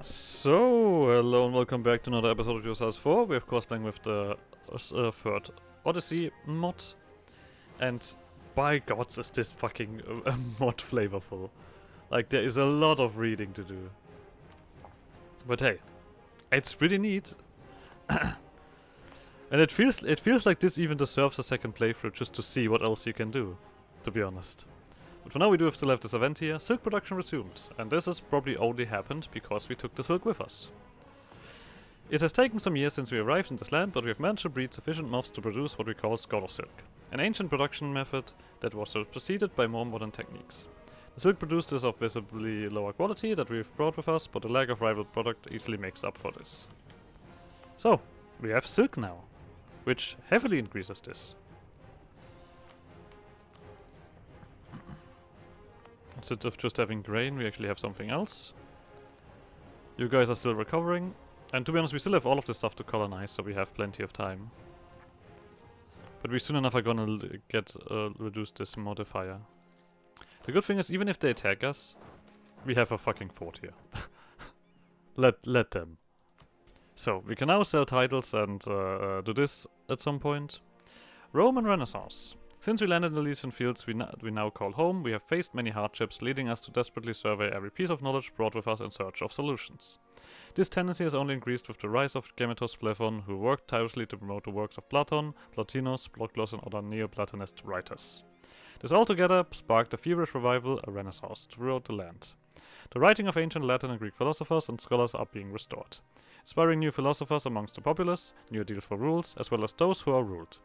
So, hello and welcome back to another episode of Georgios 4. We're of course playing with the third Odyssey mod. And by gods is this fucking mod flavorful. Like, there is a lot of reading to do. But hey, it's really neat. And it feels like this even deserves a second playthrough just to see what else you can do, to be honest. But for now we do still have this event here. Silk production resumed, and this has probably only happened because we took the silk with us. It has taken some years since we arrived in this land, but we have managed to breed sufficient moths to produce what we call scholar silk, an ancient production method that was preceded by more modern techniques. The silk produced is of visibly lower quality that we've brought with us, but the lack of rival product easily makes up for this. So, we have silk now, which heavily increases this. Instead of just having grain, we actually have something else. You guys are still recovering. And to be honest, we still have all of this stuff to colonize, so we have plenty of time. But we soon enough are gonna get reduce this modifier. The good thing is, even if they attack us, we have a fucking fort here. let them. So, we can now sell titles and do this at some point. Roman Renaissance. Since we landed in the Elysian fields we now call home, we have faced many hardships, leading us to desperately survey every piece of knowledge brought with us in search of solutions. This tendency has only increased with the rise of Gemetos Plethon, who worked tirelessly to promote the works of Plethon, Plotinus, Blocklos, and other Neoplatonist writers. This altogether sparked a feverish revival, a renaissance, throughout the land. The writing of ancient Latin and Greek philosophers and scholars are being restored, inspiring new philosophers amongst the populace, new ideals for rules, as well as those who are ruled,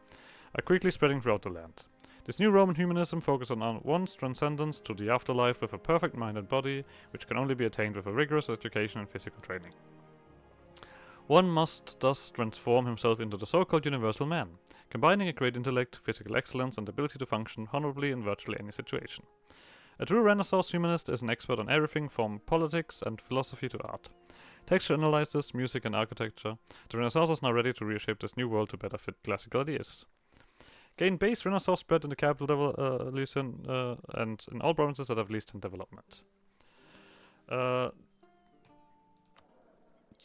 are quickly spreading throughout the land. This new Roman humanism focuses on one's transcendence to the afterlife with a perfect mind and body, which can only be attained with a rigorous education and physical training. One must thus transform himself into the so-called universal man, combining a great intellect, physical excellence, and ability to function honorably in virtually any situation. A true Renaissance humanist is an expert on everything from politics and philosophy to art. Texture analysis, music, and architecture, the Renaissance is now ready to reshape this new world to better fit classical ideas. Gain base Renaissance spread in the capital Elysian and in all provinces that have least in development.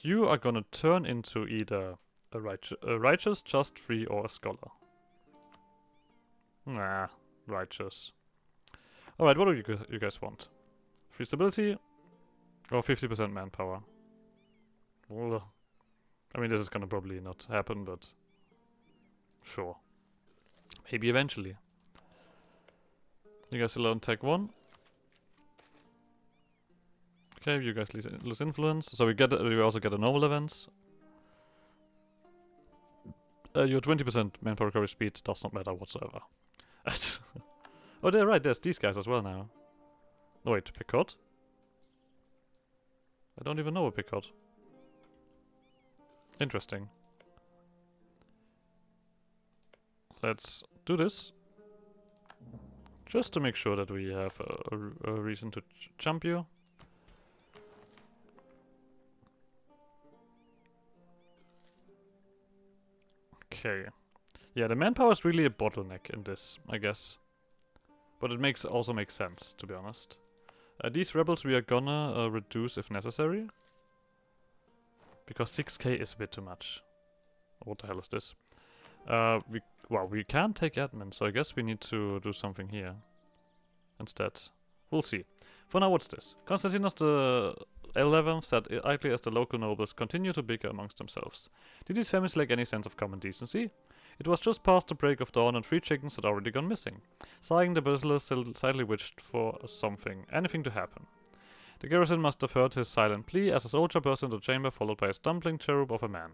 You are gonna turn into either a righteous, just, free, or a scholar. Nah, righteous. Alright, what do you guys want? Free stability or 50% manpower? Well, I mean, this is gonna probably not happen, but sure. Maybe eventually. You guys still on tech 1. Okay, you guys lose influence. So we also get the normal events. Your 20% manpower recovery speed does not matter whatsoever. Oh, they're right. There's these guys as well now. No, wait, Picot? I don't even know a Picot. Interesting. Let's do this. Just to make sure that we have a reason to jump you. Okay. Yeah, the manpower is really a bottleneck in this, I guess. But it also makes sense, to be honest. These rebels we are gonna reduce if necessary. Because 6k is a bit too much. What the hell is this? We can't take admin, so I guess we need to do something here instead. We'll see. For now, what's this? Constantinos the 11th sat idly as the local nobles continue to bicker amongst themselves. Did these families lack any sense of common decency? It was just past the break of dawn and 3 chickens had already gone missing. Sighing, the basilisk silently wished for anything to happen. The garrison must have heard his silent plea as a soldier burst into the chamber followed by a stumbling cherub of a man.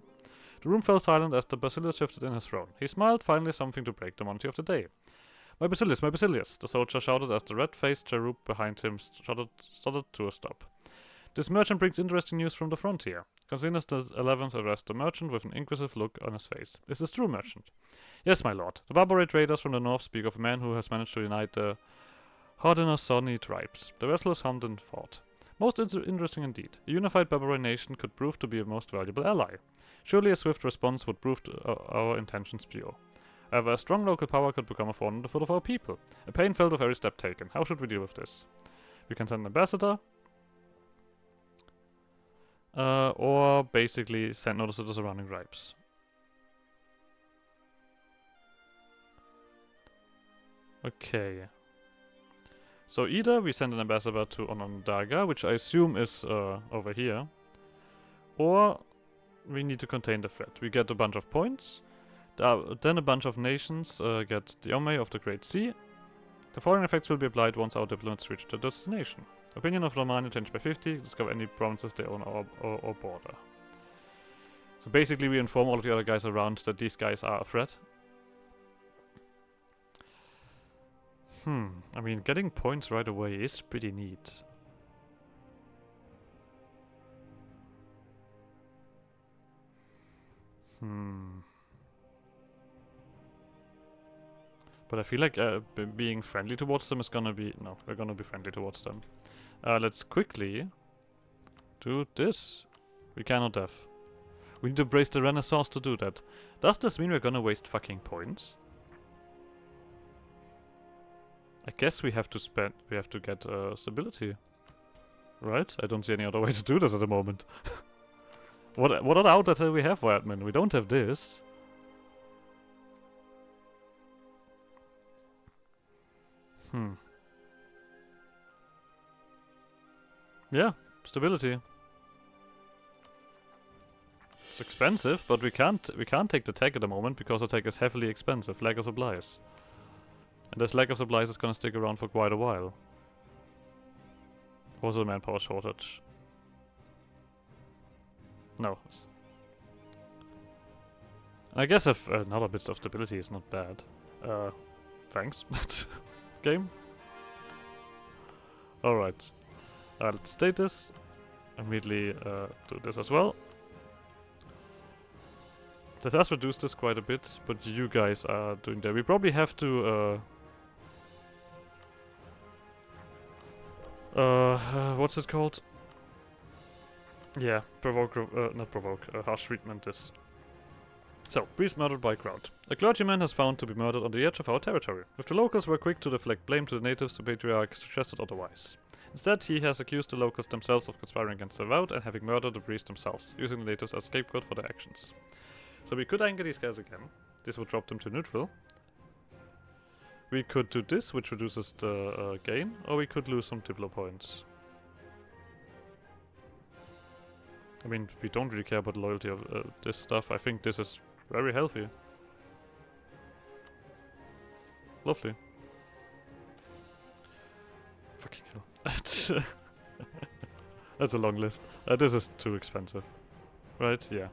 The room fell silent as the basilisk shifted in his throne. He smiled, finally something to break the monotony of the day. My basilisk, the soldier shouted as the red-faced cherub behind him stuttered to a stop. This merchant brings interesting news from the frontier. Constantinos the 11th addressed the merchant with an inquisitive look on his face. Is this true, merchant? Yes, my lord. The barbarate raiders from the north speak of a man who has managed to unite the Haudenosaunee tribes. The vessels hummed and fought. Most interesting indeed. A unified barbarian nation could prove to be a most valuable ally. Surely a swift response would prove our intentions pure. However, a strong local power could become a thorn in the foot of our people. A pain felt with every step taken. How should we deal with this? We can send an ambassador. or basically send notice to the surrounding tribes. Okay. So either we send an ambassador to Onondaga, which I assume is over here, or we need to contain the threat. We get a bunch of points, then a bunch of nations get the Ome of the Great Sea. The following effects will be applied once our diplomats reach their destination. Opinion of Romania changed by 50, discover any provinces they own or border. So basically we inform all of the other guys around that these guys are a threat. I mean, getting points right away is pretty neat. But I feel like being friendly towards them is gonna be... No, we're gonna be friendly towards them. Let's quickly do this. We cannot have. We need to brace the Renaissance to do that. Does this mean we're gonna waste fucking points? I guess we have to spend... We have to get stability. Right? I don't see any other way to do this at the moment. What other outlet do we have for admin? We don't have this. Yeah, stability. It's expensive, but we can't take the tech at the moment because the tech is heavily expensive. Lack of supplies. And this lack of supplies is gonna stick around for quite a while. Also a manpower shortage. No. I guess if another bit of stability is not bad. Thanks. Game. Alright. Let's state this. Immediately do this as well. This has reduced this quite a bit, but you guys are doing that. We probably have to what's it called? Yeah, provoke, not provoke, harsh treatment this. So, priest murdered by crowd. A clergyman has found to be murdered on the edge of our territory. If the locals were quick to deflect blame to the natives, the patriarch suggested otherwise. Instead, he has accused the locals themselves of conspiring against the vow and having murdered the priest themselves, using the natives as scapegoat for their actions. So we could anger these guys again. This would drop them to neutral. We could do this, which reduces the gain, or we could lose some diplo points. I mean, we don't really care about the loyalty of this stuff. I think this is very healthy. Lovely. Fucking hell. That's a long list. This is too expensive. Right? Yeah.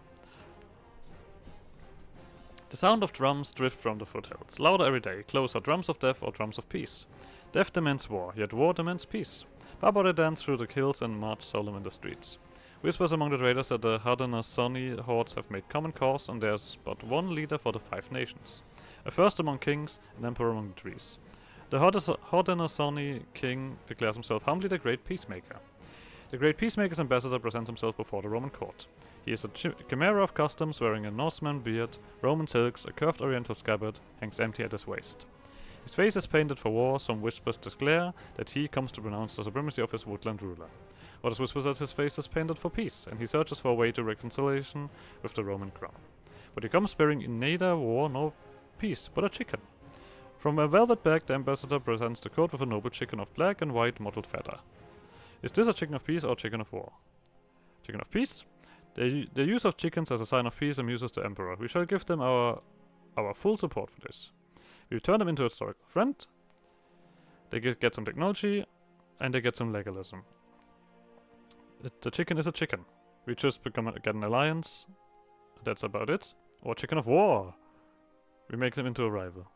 The sound of drums drift from the foothills. Louder every day. Closer. Drums of death or drums of peace. Death demands war, yet war demands peace. Barbara dance through the hills and march solemn in the streets. Whispers among the traders that the Haudenosaunee hordes have made common cause and there's but one leader for the 5 nations. A first among kings, an emperor among the trees. The Haudenosaunee king declares himself humbly the Great Peacemaker. The Great Peacemaker's ambassador presents himself before the Roman court. He is a chimera of customs, wearing a Norseman beard, Roman silks, a curved oriental scabbard, hangs empty at his waist. His face is painted for war, some whispers declare that he comes to pronounce the supremacy of his woodland ruler. Others whisper that his face is painted for peace, and he searches for a way to reconciliation with the Roman crown. But he comes bearing neither war nor peace, but a chicken. From a velvet bag, the ambassador presents the coat with a noble chicken of black and white mottled feather. Is this a chicken of peace or a chicken of war? Chicken of peace? The use of chickens as a sign of peace amuses the emperor. We shall give them our full support for this. We turn them into a historical friend. They get some technology, and they get some legalism. The chicken is a chicken. We just get an alliance. That's about it. Or chicken of war. We make them into a rival.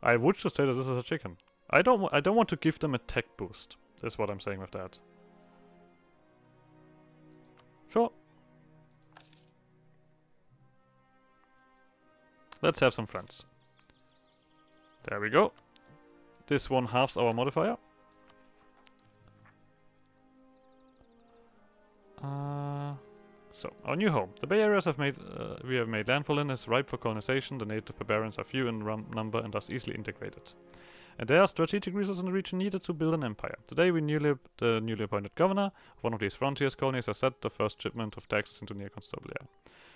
I would just say that this is a chicken. I don't want to give them a tech boost. That's what I'm saying with that. Sure. Let's have some friends. There we go. This one halves our modifier. So, our new home. The Bay Areas we have made landfall in is ripe for colonization. The native barbarians are few in number and thus easily integrated. And there are strategic resources in the region needed to build an empire. Today, the newly appointed governor of one of these frontiers colonies has set the first shipment of taxes into near Constabilia.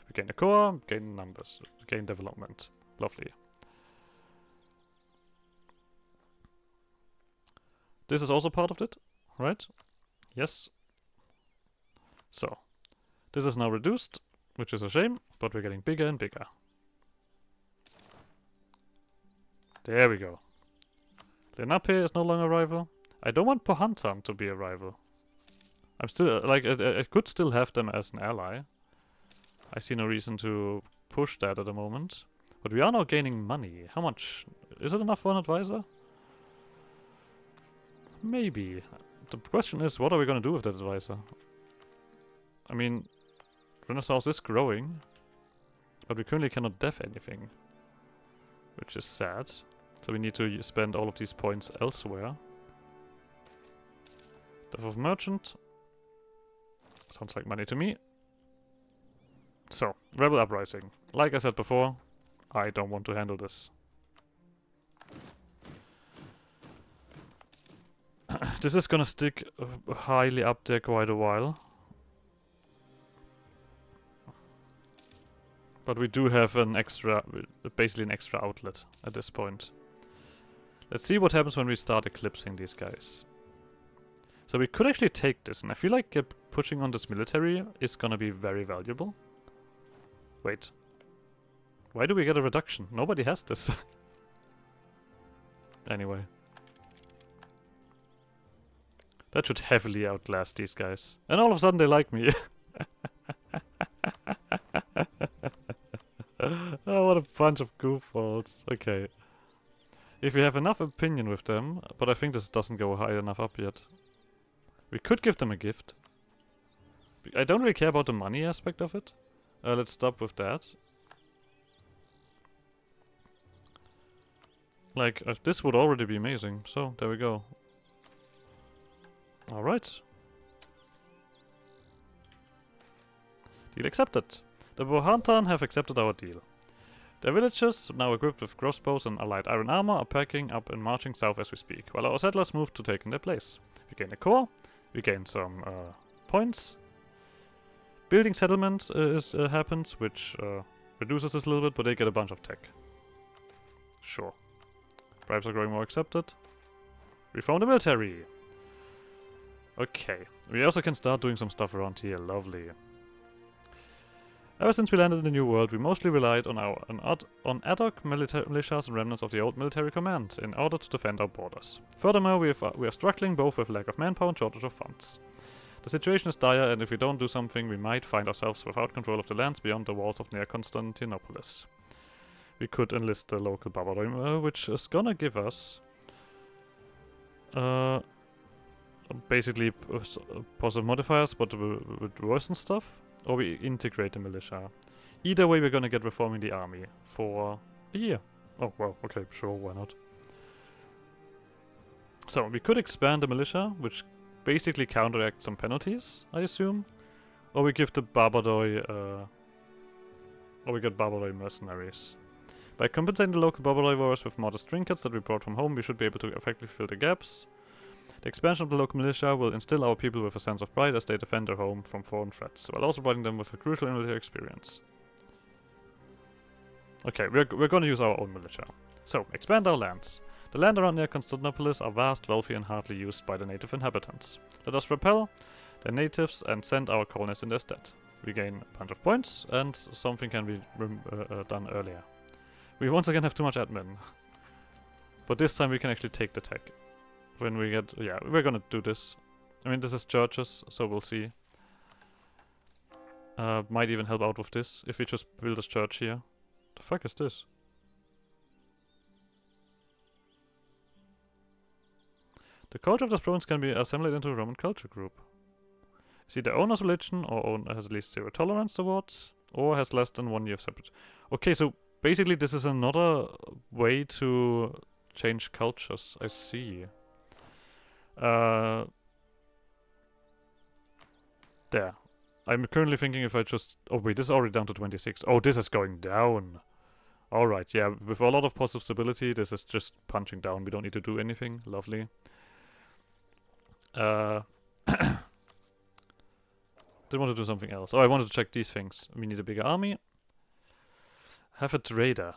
We gain the core, gain numbers, gain development. Lovely. This is also part of it, right? Yes. So, this is now reduced, which is a shame, but we're getting bigger and bigger. There we go. Lenape is no longer a rival. I don't want Pohantan to be a rival. I'm still, like, I could still have them as an ally. I see no reason to push that at the moment. But we are now gaining money. How much? Is it enough for an advisor? Maybe. The question is, what are we gonna do with that advisor? I mean, Renaissance is growing, but we currently cannot def anything, which is sad. So we need to spend all of these points elsewhere. Death of Merchant. Sounds like money to me. So, Rebel Uprising. Like I said before, I don't want to handle this. This is gonna stick highly up there quite a while. But we do have an extra, basically an extra outlet at this point. Let's see what happens when we start eclipsing these guys. So we could actually take this, and I feel like pushing on this military is gonna be very valuable. Wait. Why do we get a reduction? Nobody has this. Anyway. That should heavily outlast these guys. And all of a sudden they like me. Oh, what a bunch of goofballs. Okay. If we have enough opinion with them, but I think this doesn't go high enough up yet. We could give them a gift. I don't really care about the money aspect of it. Let's stop with that. Like, this would already be amazing. So, there we go. Alright. Deal accepted. The Bohantan have accepted our deal. Their villages, now equipped with crossbows and allied iron armor, are packing up and marching south as we speak, while our settlers move to take in their place. We gain a core, we gain some points. Building settlement happens, which reduces this a little bit, but they get a bunch of tech. Sure. Bribes are growing more accepted. We found the military! Okay. We also can start doing some stuff around here. Lovely. Ever since we landed in the New World, we mostly relied on ad hoc militias and remnants of the old military command in order to defend our borders. Furthermore, we are struggling both with lack of manpower and shortage of funds. The situation is dire, and if we don't do something, we might find ourselves without control of the lands beyond the walls of near Constantinopolis. We could enlist the local Barbarim, which is gonna give us basically positive modifiers, but with worsen stuff. Or we integrate the militia. Either way, we're gonna get reforming the army for a year. Oh, well, okay, sure, why not? So, we could expand the militia, which basically counteracts some penalties, I assume. Or we give the Barbadoi, or we get Barbadoi mercenaries. By compensating the local Barbadoi warriors with modest trinkets that we brought from home, we should be able to effectively fill the gaps. The expansion of the local militia will instill our people with a sense of pride as they defend their home from foreign threats, while also providing them with a crucial military experience. Okay, we're gonna use our own militia. So, expand our lands. The land around near Constantinopolis are vast, wealthy, and hardly used by the native inhabitants. Let us repel the natives and send our colonists in their stead. We gain a bunch of points, and something can be done earlier. We once again have too much admin. But this time we can actually take the tech. When we get... yeah, we're gonna do this. I mean, this is Georgios, so we'll see. Might even help out with this, if we just build a church here. The fuck is this? The culture of this province can be assembled into a Roman culture group. Is either owner's religion, or has at least 0 tolerance towards, or has less than 1 year of separate... Okay, so basically this is another way to change cultures, I see. There. I'm currently thinking if I just... oh wait, this is already down to 26. Oh, this is going down. Alright, yeah, with a lot of positive stability, this is just punching down. We don't need to do anything. Lovely. Did want to do something else. Oh, I wanted to check these things. We need a bigger army. Have a trader.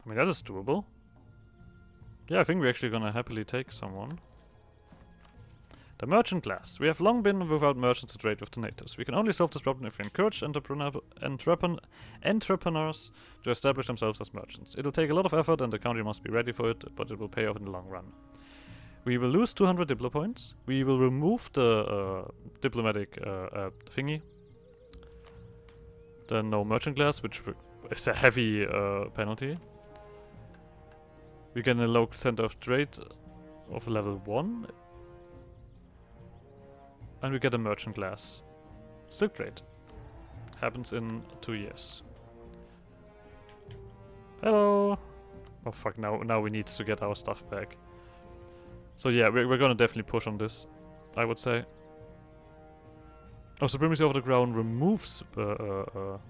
I mean, that is doable. Yeah, I think we're actually gonna happily take someone. The merchant class. We have long been without merchants to trade with the natives. We can only solve this problem if we encourage entrepreneurs to establish themselves as merchants. It'll take a lot of effort and the country must be ready for it, but it will pay off in the long run. We will lose 200 diplo points. We will remove the diplomatic thingy. The no merchant class, which is a heavy penalty. We get a local center of trade of level 1. And we get a merchant class. Silk trade. Happens in 2 years. Hello! Oh fuck, now we need to get our stuff back. So yeah, we're gonna definitely push on this, I would say. Oh, supremacy over the ground removes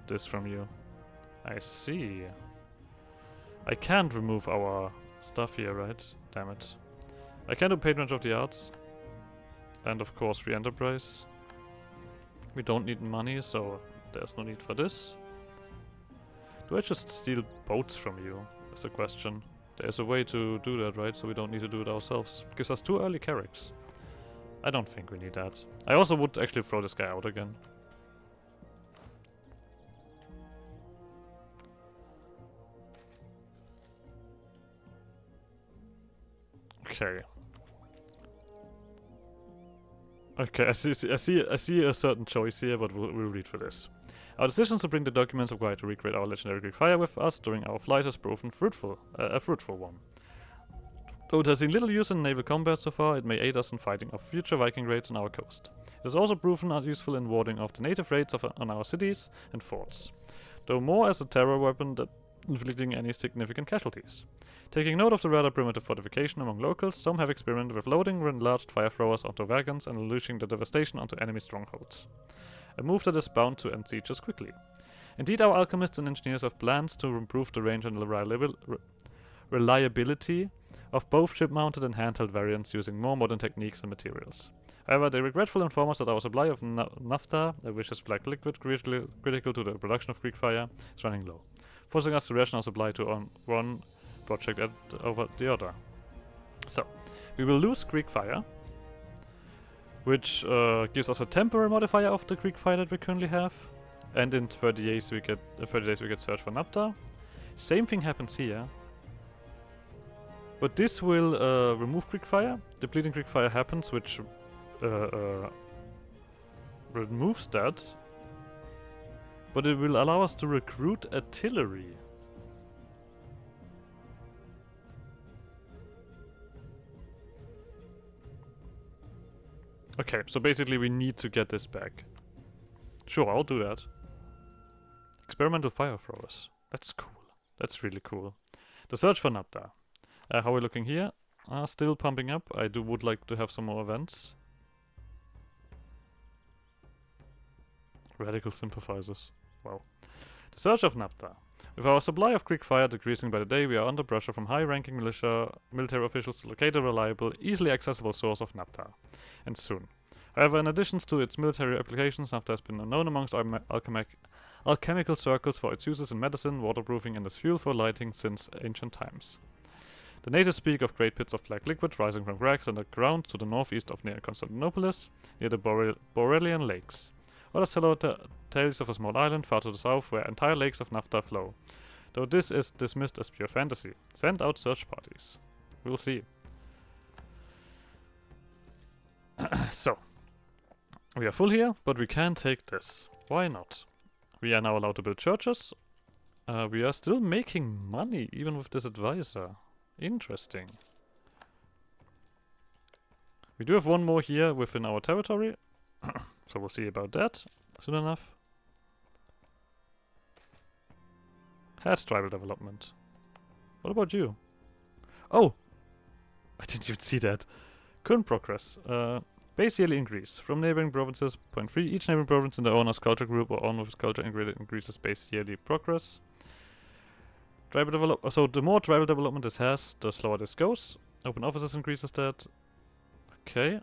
this from you. I see. I can't remove our stuff here, right? Damn it. I can do patronage of the arts. And of course free enterprise. We don't need money, so there's no need for this. Do I just steal boats from you? Is the question. There's a way to do that, right? So we don't need to do it ourselves. Gives us 2 early carracks. I don't think we need that. I also would actually throw this guy out again. Okay. Okay, I see a certain choice here, but we'll read for this. Our decision to bring the documents required to recreate our legendary Greek fire with us during our flight has proven a fruitful one. Though it has seen little use in naval combat so far, it may aid us in fighting off future Viking raids on our coast. It has also proven useful in warding off the native raids on our cities and forts, though more as a terror weapon than inflicting any significant casualties. Taking note of the rather primitive fortification among locals, some have experimented with loading enlarged fire throwers onto wagons and unleashing the devastation onto enemy strongholds. A move that is bound to end sieges quickly. Indeed, our alchemists and engineers have plans to improve the range and reliability of both ship-mounted and handheld variants using more modern techniques and materials. However, they regretfully inform us that our supply of Naphtha, which is black liquid critical to the production of Greek fire, is running low, forcing us to ration our supply to one project over the other. So, we will lose Greek fire, which gives us a temporary modifier of the Greek fire that we currently have, and in 30 days we get search for Naphtha. Same thing happens here, but this will remove Greek fire. Depleting Greek fire happens, which removes that, but it will allow us to recruit artillery. Okay, so basically we need to get this back. Sure, I'll do that. Experimental fire throwers. That's cool. That's really cool. The search for Naphtha. How are we looking here? Still pumping up. I would like to have some more events. Radical sympathizers. Wow. The search of Naphtha. With our supply of Greek fire decreasing by the day, we are under pressure from high-ranking military officials to locate a reliable, easily accessible source of Naphtha. And soon. However, in addition to its military applications, Naphtha has been known amongst alchemical circles for its uses in medicine, waterproofing, and as fuel for lighting since ancient times. The natives speak of great pits of black liquid rising from cracks in the ground to the northeast of near Constantinopolis, near the Borelian lakes. Others tell tales of a small island far to the south where entire lakes of Naphtha flow. Though this is dismissed as pure fantasy. Send out search parties. We'll see. So. We are full here, but we can take this. Why not? We are now allowed to build churches. We are still making money, even with this advisor. Interesting. We do have one more here within our territory. So we'll see about that soon enough. Has tribal development. What about you? Oh! I didn't even see that. Current progress. Base yearly increase. From neighboring provinces, 0.3. Each neighboring province in the owner's culture group or owner's culture increases base yearly progress. So the more tribal development this has, the slower this goes. Open offices increases that. Okay.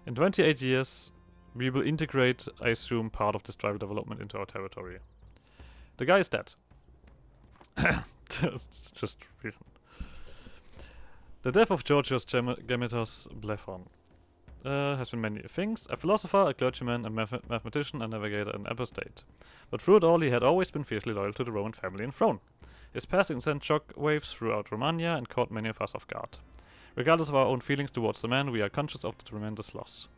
In 28 years, we will integrate, I assume, part of this tribal development into our territory. The guy is dead. Just the death of Georgios Gemitos Plethon has been many things: a philosopher, a clergyman, a mathematician, a navigator, and apostate. But through it all, he had always been fiercely loyal to the Roman family and throne. His passing sent shock waves throughout Romania and caught many of us off guard. Regardless of our own feelings towards the man, we are conscious of the tremendous loss.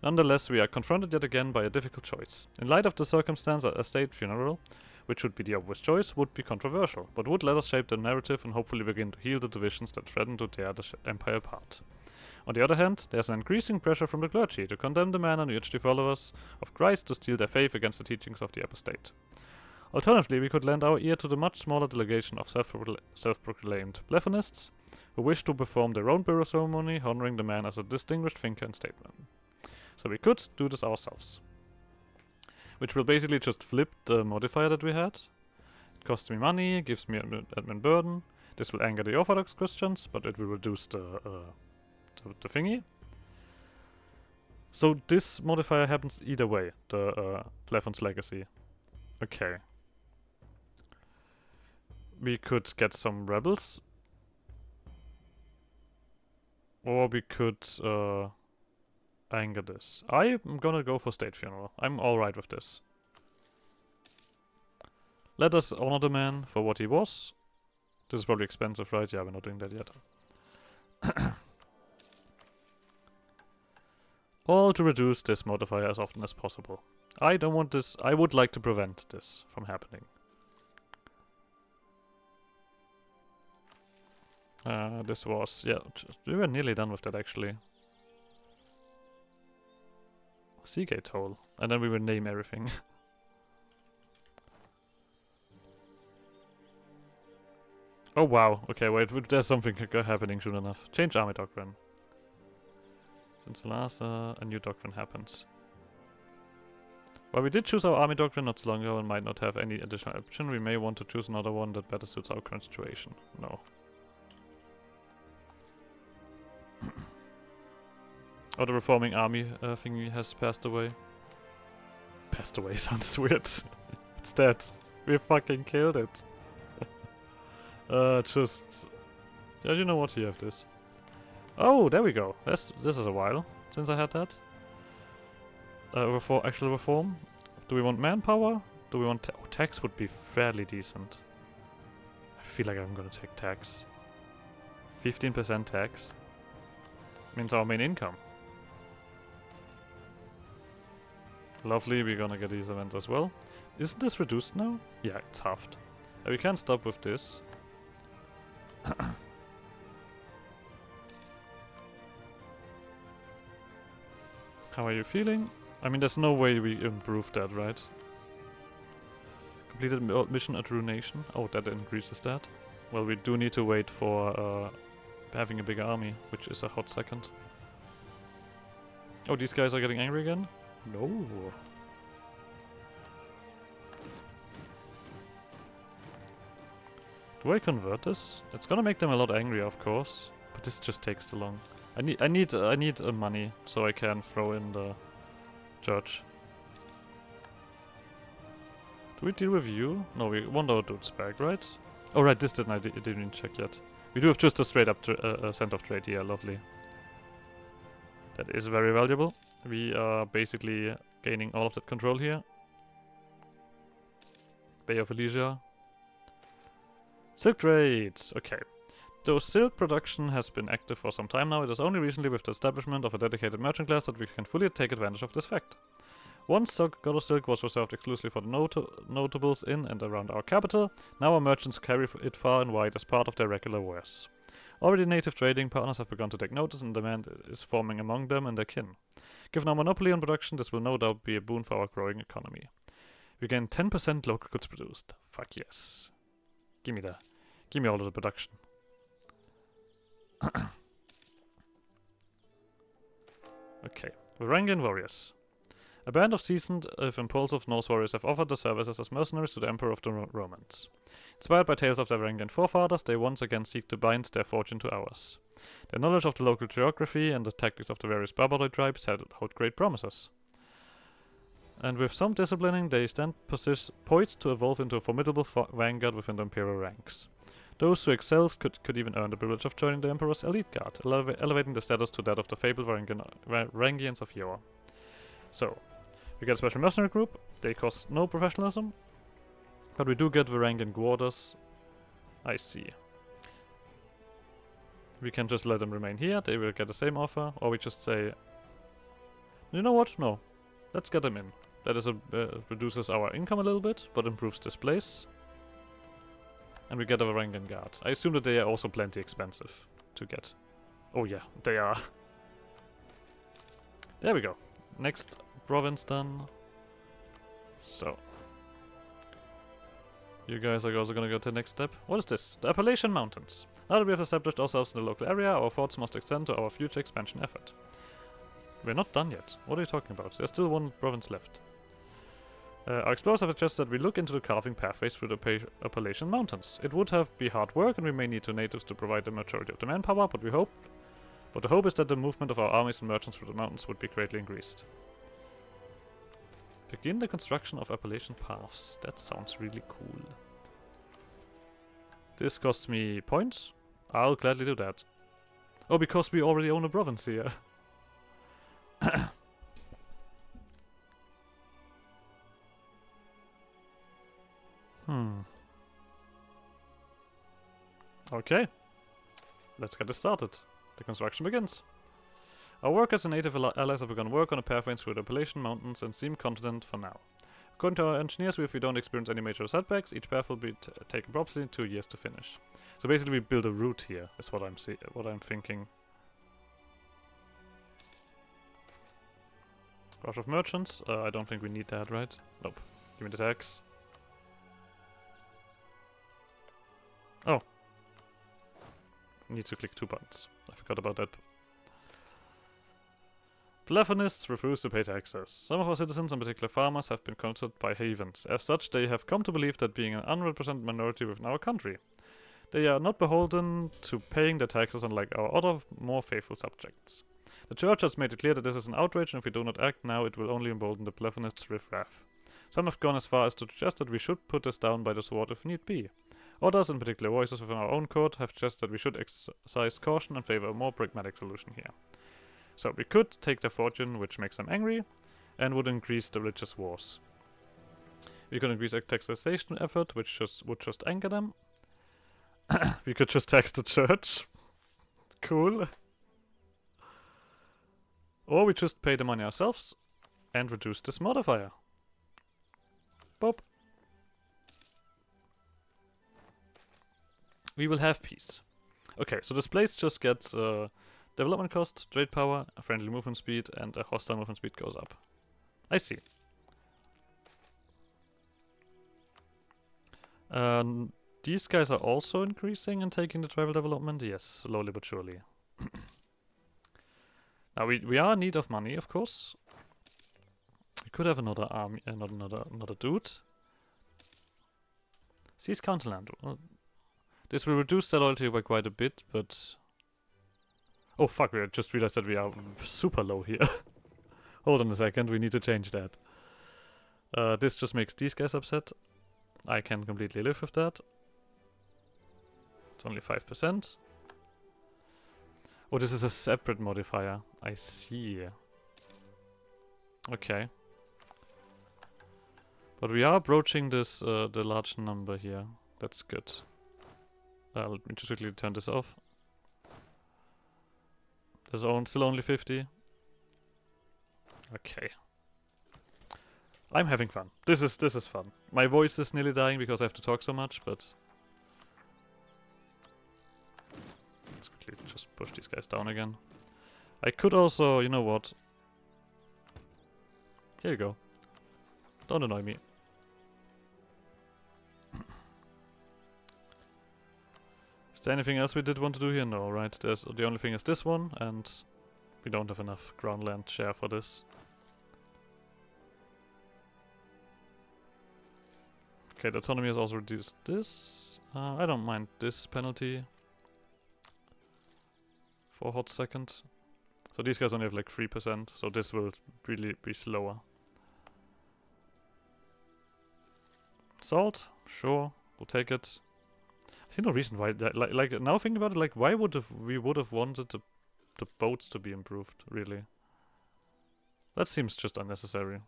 Nonetheless, we are confronted yet again by a difficult choice. In light of the circumstance, a state funeral, which would be the obvious choice, would be controversial, but would let us shape the narrative and hopefully begin to heal the divisions that threaten to tear the empire apart. On the other hand, there's an increasing pressure from the clergy to condemn the man and urge the followers of Christ to steel their faith against the teachings of the apostate. Alternatively, we could lend our ear to the much smaller delegation of self-proclaimed Plethonists, who wish to perform their own burial ceremony, honoring the man as a distinguished thinker and statesman. So we could do this ourselves. Which will basically just flip the modifier that we had. It costs me money, gives me admin burden. This will anger the Orthodox Christians, but it will reduce the thingy. So this modifier happens either way, the Plethon's legacy. Okay. We could get some rebels. Or we could anger this. I'm gonna go for state funeral. I'm alright with this. Let us honor the man for what he was. This is probably expensive, right? Yeah, we're not doing that yet. All to reduce this modifier as often as possible. I don't want this. I would like to prevent this from happening. This was, yeah, we were nearly done with that actually. Seagate hole. And then we will name everything. Oh wow, okay, wait, there's something happening soon enough. Change army doctrine. Since the last, a new doctrine happens. While we did choose our army doctrine not so long ago and might not have any additional option, we may want to choose another one that better suits our current situation. No. Oh, the reforming army thingy has passed away. Passed away sounds weird. It's dead. We fucking killed it. Just... Yeah, you know what? You have this. Oh, there we go. This is a while since I had that. Actual reform. Do we want manpower? Do we want... Oh, tax would be fairly decent. I feel like I'm gonna take tax. 15% tax. Means our main income. Lovely, we're gonna get these events as well. Isn't this reduced now? Yeah, it's halved. We can't stop with this. How are you feeling? I mean, there's no way we improve that, right? Completed mission at Ruination. Oh, that increases that. Well, we do need to wait for having a bigger army, which is a hot second. Oh, these guys are getting angry again? No. Do I convert this? It's gonna make them a lot angrier, of course, but this just takes too long. I need money so I can throw in the church. Do we deal with you? No, we want our dudes back, right? Oh, right, this didn't even check yet. We do have just a straight up cent of trade here, lovely. That is very valuable. We are basically gaining all of that control here. Bay of Elysia. Silk trades, okay. Though silk production has been active for some time now, it is only recently with the establishment of a dedicated merchant class that we can fully take advantage of this fact. Once God of Silk was reserved exclusively for the notables in and around our capital, now our merchants carry it far and wide as part of their regular wares. Already native trading partners have begun to take notice and demand is forming among them and their kin. Given our monopoly on production, this will no doubt be a boon for our growing economy. We gain 10% local goods produced. Fuck yes. Give me all of the production. Okay. Varangian warriors. A band of seasoned, if impulsive, Norse warriors have offered their services as mercenaries to the Emperor of the Romans. Inspired by tales of their Varangian forefathers, they once again seek to bind their fortune to ours. Their knowledge of the local geography and the tactics of the various barbaroid tribes hold great promises. And with some disciplining, they stand poised to evolve into a formidable vanguard within the Imperial ranks. Those who excel could even earn the privilege of joining the Emperor's elite guard, elevating the status to that of the fabled Varangians of yore. So, we get a special mercenary group. They cost no professionalism, but we do get Varangian quarters. I see. We can just let them remain here. They will get the same offer, or we just say, you know what? No, let's get them in. That is reduces our income a little bit, but improves this place. And we get a Varangian guard. I assume that they are also plenty expensive to get. Oh yeah, they are. There we go. Next province done. So. You guys are also gonna go to the next step. What is this? The Appalachian Mountains. Now that we have established ourselves in the local area, our thoughts must extend to our future expansion effort. We're not done yet. What are you talking about? There's still one province left. Our explorers have suggested that we look into the carving pathways through the Appalachian Mountains. It would have be hard work and we may need two natives to provide the majority of the manpower, but the hope is that the movement of our armies and merchants through the mountains would be greatly increased. Begin the construction of Appalachian paths. That sounds really cool. This costs me points. I'll gladly do that. Oh, because we already own a province here. Okay. Let's get this started. The construction begins. Our workers and native allies have begun work on a pathway through the Appalachian Mountains and seem confident for now. According to our engineers, if we don't experience any major setbacks, each path will be taken approximately 2 years to finish. So basically we build a route here, is what I'm thinking. Rush of merchants? I don't think we need that, right? Nope. Give me the tax. Oh. Need to click 2 buttons. I forgot about that. Plethonists refuse to pay taxes. Some of our citizens, in particular farmers, have been considered by havens. As such, they have come to believe that being an unrepresented minority within our country. They are not beholden to paying their taxes unlike our other, more faithful subjects. The church has made it clear that this is an outrage, and if we do not act now, it will only embolden the Plethonists' riffraff. Some have gone as far as to suggest that we should put this down by the sword if need be. Others, in particular voices within our own court, have suggested that we should exercise caution and favor a more pragmatic solution here. So we could take their fortune, which makes them angry, and would increase the religious wars. We could increase a taxation effort, which would just anger them. We could just tax the church. Cool. Or we just pay the money ourselves and reduce this modifier. Boop. We will have peace. Okay, so this place just gets development cost, trade power, a friendly movement speed, and a hostile movement speed goes up. I see. These guys are also increasing and taking the travel development? Yes, slowly but surely. Now we are in need of money, of course. We could have another army, another dude. Seize Counterland. This will reduce their loyalty by quite a bit, but... Oh fuck, we just realized that we are super low here. Hold on a second, we need to change that. This just makes these guys upset. I can completely live with that. It's only 5%. Oh, this is a separate modifier. I see. Okay. But we are approaching this, the large number here. That's good. Let me just quickly turn this off. There's still only 50. Okay. I'm having fun. This is fun. My voice is nearly dying because I have to talk so much, but... Let's quickly just push these guys down again. I could also, you know what? Here you go. Don't annoy me. Is there anything else we did want to do here? No, right? The only thing is this one, and we don't have enough ground land share for this. Okay, the autonomy has also reduced this. I don't mind this penalty. For a hot second. So these guys only have like 3%, so this will really be slower. Salt? Sure, we'll take it. I see no reason why, like now thinking about it, like why would we would have wanted the boats to be improved, really? That seems just unnecessary.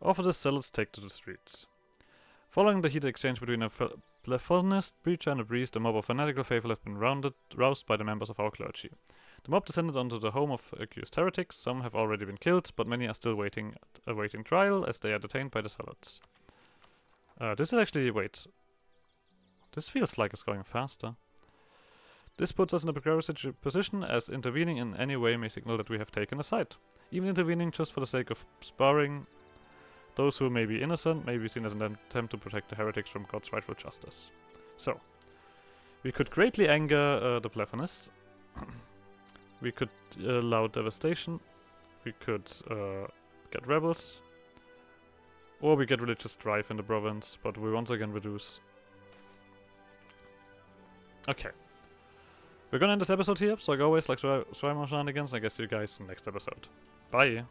Offer this, sell it, take to the streets. Following the heated exchange between a Plethonist preacher and a priest, a mob of fanatical faithful have been roused by the members of our clergy. The mob descended onto the home of accused heretics. Some have already been killed, but many are still awaiting trial as they are detained by the zealots. This is actually... wait. This feels like it's going faster. This puts us in a precarious position, as intervening in any way may signal that we have taken a side. Even intervening just for the sake of sparring those who may be innocent may be seen as an attempt to protect the heretics from God's rightful justice. So, we could greatly anger the Plethonist. We could allow devastation. We could get rebels. Or we get religious strife in the province, but we once again reduce. Okay. We're gonna end this episode here, so like always, like try more shenanigans, and I guess see you guys in the next episode. Bye!